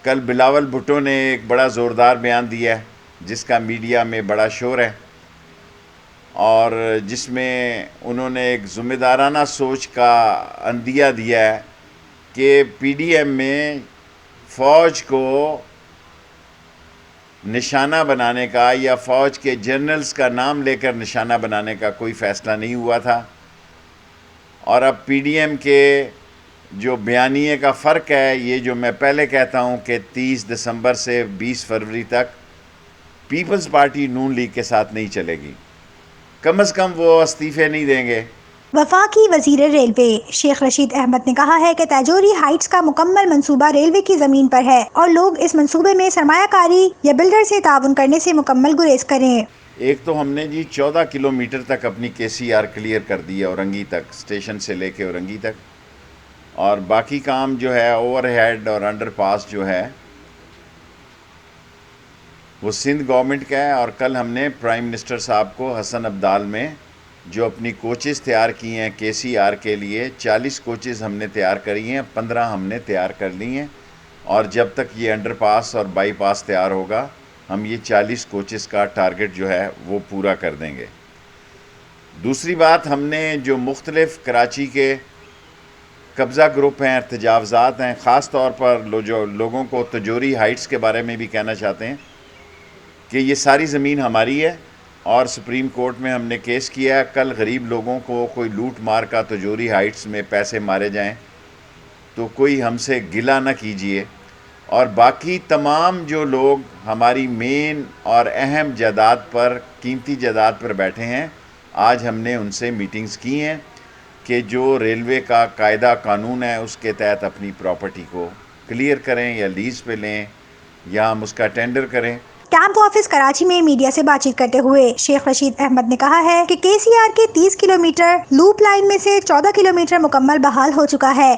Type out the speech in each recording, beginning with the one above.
کل بلاول بھٹو نے ایک بڑا زوردار بیان دیا ہے جس کا میڈیا میں بڑا شور ہے، اور جس میں انہوں نے ایک ذمہ دارانہ سوچ کا عندیہ دیا ہے کہ پی ڈی ایم میں فوج کو نشانہ بنانے کا یا فوج کے جنرلز کا نام لے کر نشانہ بنانے کا کوئی فیصلہ نہیں ہوا تھا، اور اب پی ڈی ایم کے جو بیانیے کا فرق ہے، یہ جو میں پہلے کہتا ہوں کہ 30 دسمبر سے 20 فروری تک پیپلز پارٹی نون لیگ کے ساتھ نہیں چلے گی، کم از کم وہ استعفے نہیں دیں گے۔ وفاقی وزیر ریلوے شیخ رشید احمد نے کہا ہے کہ تاجوری ہائٹس کا مکمل منصوبہ ریلوے کی زمین پر ہے اور لوگ اس منصوبے میں سرمایہ کاری یا بلڈر سے تعاون کرنے سے مکمل گریز کریں۔ ایک تو ہم نے 14 کلومیٹر تک اپنی کے سی آر کلیئر کر دی ہے اورنگی تک، اسٹیشن سے لے کے اورنگی تک، اور باقی کام جو ہے اوور ہیڈ اور انڈر پاس جو ہے وہ سندھ گورنمنٹ کا ہے۔ اور کل ہم نے پرائم منسٹر صاحب کو حسن ابدال میں جو اپنی کوچز تیار کی ہیں کے سی آر کے لیے، 40 کوچز ہم نے تیار کری ہیں، 15 ہم نے تیار کر لی ہیں، اور جب تک یہ انڈر پاس اور بائی پاس تیار ہوگا ہم یہ 40 کوچز کا ٹارگٹ جو ہے وہ پورا کر دیں گے۔ دوسری بات، ہم نے جو مختلف کراچی کے قبضہ گروپ ہیں، تجاوزات ہیں، خاص طور پر جو لوگوں کو تجوری ہائٹس کے بارے میں بھی کہنا چاہتے ہیں کہ یہ ساری زمین ہماری ہے، اور سپریم کورٹ میں ہم نے کیس کیا ہے۔ کل غریب لوگوں کو کوئی لوٹ مار کا تجوری ہائٹس میں پیسے مارے جائیں تو کوئی ہم سے گلہ نہ کیجئے، اور باقی تمام جو لوگ ہماری مین اور اہم جائیداد پر، قیمتی جائیداد پر بیٹھے ہیں، آج ہم نے ان سے میٹنگز کی ہیں کہ جو ریلوے کا قاعدہ قانون ہے اس کے تحت اپنی پراپرٹی کو کلیئر کریں یا لیز پہ لیں یا ہم اس کا ٹینڈر کریں۔ کیمپ آفس کراچی میں میڈیا سے بات چیت کرتے ہوئے شیخ رشید احمد نے کہا ہے کہ کے سی آر کے 30 کلومیٹر لوپ لائن میں سے 14 کلومیٹر مکمل بحال ہو چکا ہے۔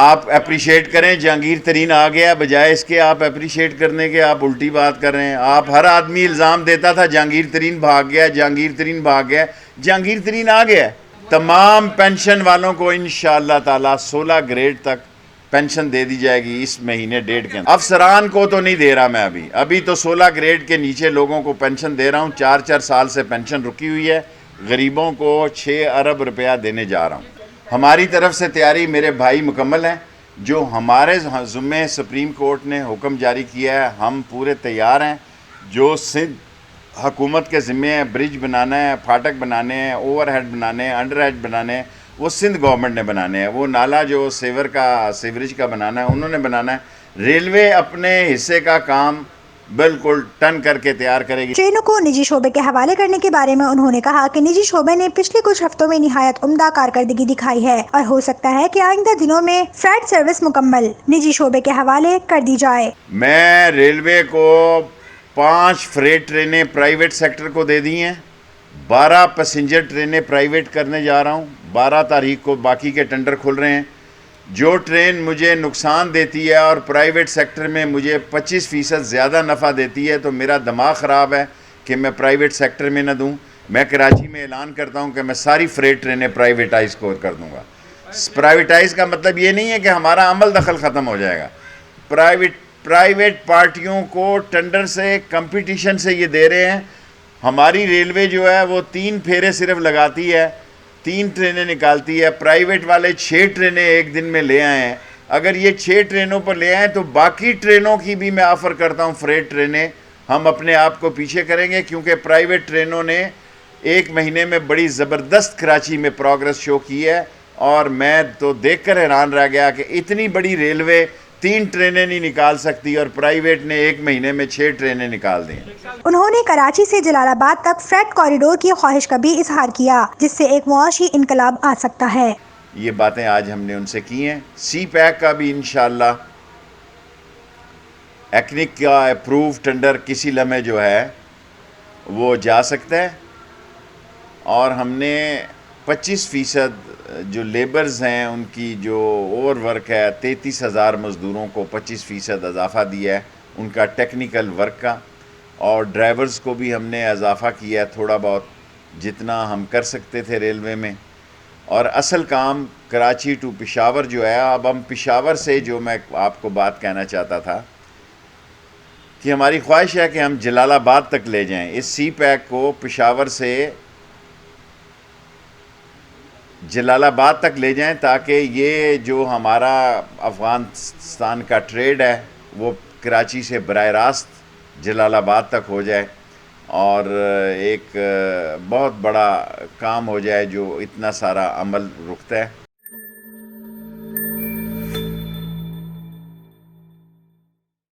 آپ اپریشیٹ کریں، جہانگیر ترین آ گیا، بجائے اس کے آپ اپریشیٹ کرنے کے آپ الٹی بات کر رہے ہیں۔ آپ ہر آدمی الزام دیتا تھا جہانگیر ترین بھاگ گیا، جہانگیر ترین بھاگ گیا، جہانگیر ترین آ گیا۔ تمام پینشن والوں کو انشاءاللہ تعالی 16 گریڈ تک پینشن دے دی جائے گی اس مہینے ڈیڑھ کے اندر۔ افسران کو تو نہیں دے رہا میں ابھی تو 16 گریڈ کے نیچے لوگوں کو پینشن دے رہا ہوں، 4 سال سے پینشن رکی ہوئی ہے، غریبوں کو 6 ارب روپیہ دینے جا رہا ہوں۔ ہماری طرف سے تیاری میرے بھائی مکمل ہے، جو ہمارے ذمے سپریم کورٹ نے حکم جاری کیا ہے ہم پورے تیار ہیں۔ جو سندھ حکومت کے ذمے ہے، برج بنانا ہے، پھاٹک بنانے ہیں، اوور ہیڈ بنانے ہیں، انڈر ہیڈ بنانے ہیں، وہ سندھ گورنمنٹ نے بنانے ہیں۔ وہ نالا جو سیوریج کا بنانا ہے انہوں نے بنانا ہے۔ ریلوے اپنے حصے کا کام بالکل ٹن کر کے تیار کرے گی۔ ٹرینوں کو نجی شعبے کے حوالے کرنے کے بارے میں انہوں نے کہا کہ نجی شعبے نے پچھلے کچھ ہفتوں میں نہایت عمدہ کارکردگی دکھائی ہے اور ہو سکتا ہے کہ آئندہ دنوں میں فریٹ سروس مکمل نجی شعبے کے حوالے کر دی جائے۔ میں ریلوے کو 5 فریٹ ٹرینیں پرائیویٹ سیکٹر کو دے دی ہیں، 12 پیسنجر ٹرینیں پرائیویٹ کرنے جا رہا ہوں، 12 تاریخ کو باقی کے ٹینڈر کھل رہے ہیں۔ جو ٹرین مجھے نقصان دیتی ہے اور پرائیویٹ سیکٹر میں مجھے 25% زیادہ نفع دیتی ہے تو میرا دماغ خراب ہے کہ میں پرائیویٹ سیکٹر میں نہ دوں۔ میں کراچی میں اعلان کرتا ہوں کہ میں ساری فریٹ ٹرینیں پرائیویٹائز کر دوں گا۔ پرائیویٹائز کا مطلب یہ نہیں ہے کہ ہمارا عمل دخل ختم ہو جائے گا۔ پرائیویٹ پارٹیوں کو ٹینڈر سے، کمپٹیشن سے یہ دے رہے ہیں۔ ہماری ریلوے جو ہے وہ 3 پھیرے صرف لگاتی ہے، 3 ٹرینیں نکالتی ہے، پرائیویٹ والے 6 ٹرینیں ایک دن میں لے آئے ہیں۔ اگر یہ 6 ٹرینوں پر لے آئیں تو باقی ٹرینوں کی بھی میں آفر کرتا ہوں، فریٹ ٹرینیں ہم اپنے آپ کو پیچھے کریں گے، کیونکہ پرائیویٹ ٹرینوں نے ایک مہینے میں بڑی زبردست کراچی میں پروگرس شو کی ہے، اور میں تو دیکھ کر حیران رہ گیا کہ اتنی بڑی ریلوے 3 ٹرینیں نہیں نکال سکتی اور پرائیویٹ نے ایک مہینے میں 6 ٹرینیں نکال دیں۔ انہوں نے کراچی سے جلال آباد تک فریٹ کوریڈور کی خواہش کا بھی اظہار کیا جس سے ایک معاشی انقلاب آ سکتا ہے۔ یہ باتیں آج ہم نے ان سے کی ہیں۔ سی پیک کا بھی انشاءاللہ ایکنک کا اپروو ٹینڈر کسی لمحے جو ہے وہ جا سکتا ہے، اور ہم نے 25% جو لیبرز ہیں ان کی جو اوور ورک ہے، 33,000 مزدوروں کو 25% اضافہ دیا ہے ان کا ٹیکنیکل ورک کا، اور ڈرائیورز کو بھی ہم نے اضافہ کیا ہے تھوڑا بہت جتنا ہم کر سکتے تھے ریلوے میں۔ اور اصل کام کراچی ٹو پشاور جو ہے، اب ہم پشاور سے جو میں آپ کو بات کہنا چاہتا تھا کہ ہماری خواہش ہے کہ ہم جلال آباد تک لے جائیں اس سی پیک کو، پشاور سے جلال آباد تک لے جائیں، تاکہ یہ جو ہمارا افغانستان کا ٹریڈ ہے وہ کراچی سے براہ راست جلال آباد تک ہو جائے، اور ایک بہت بڑا کام ہو جائے جو اتنا سارا عمل رکتا ہے۔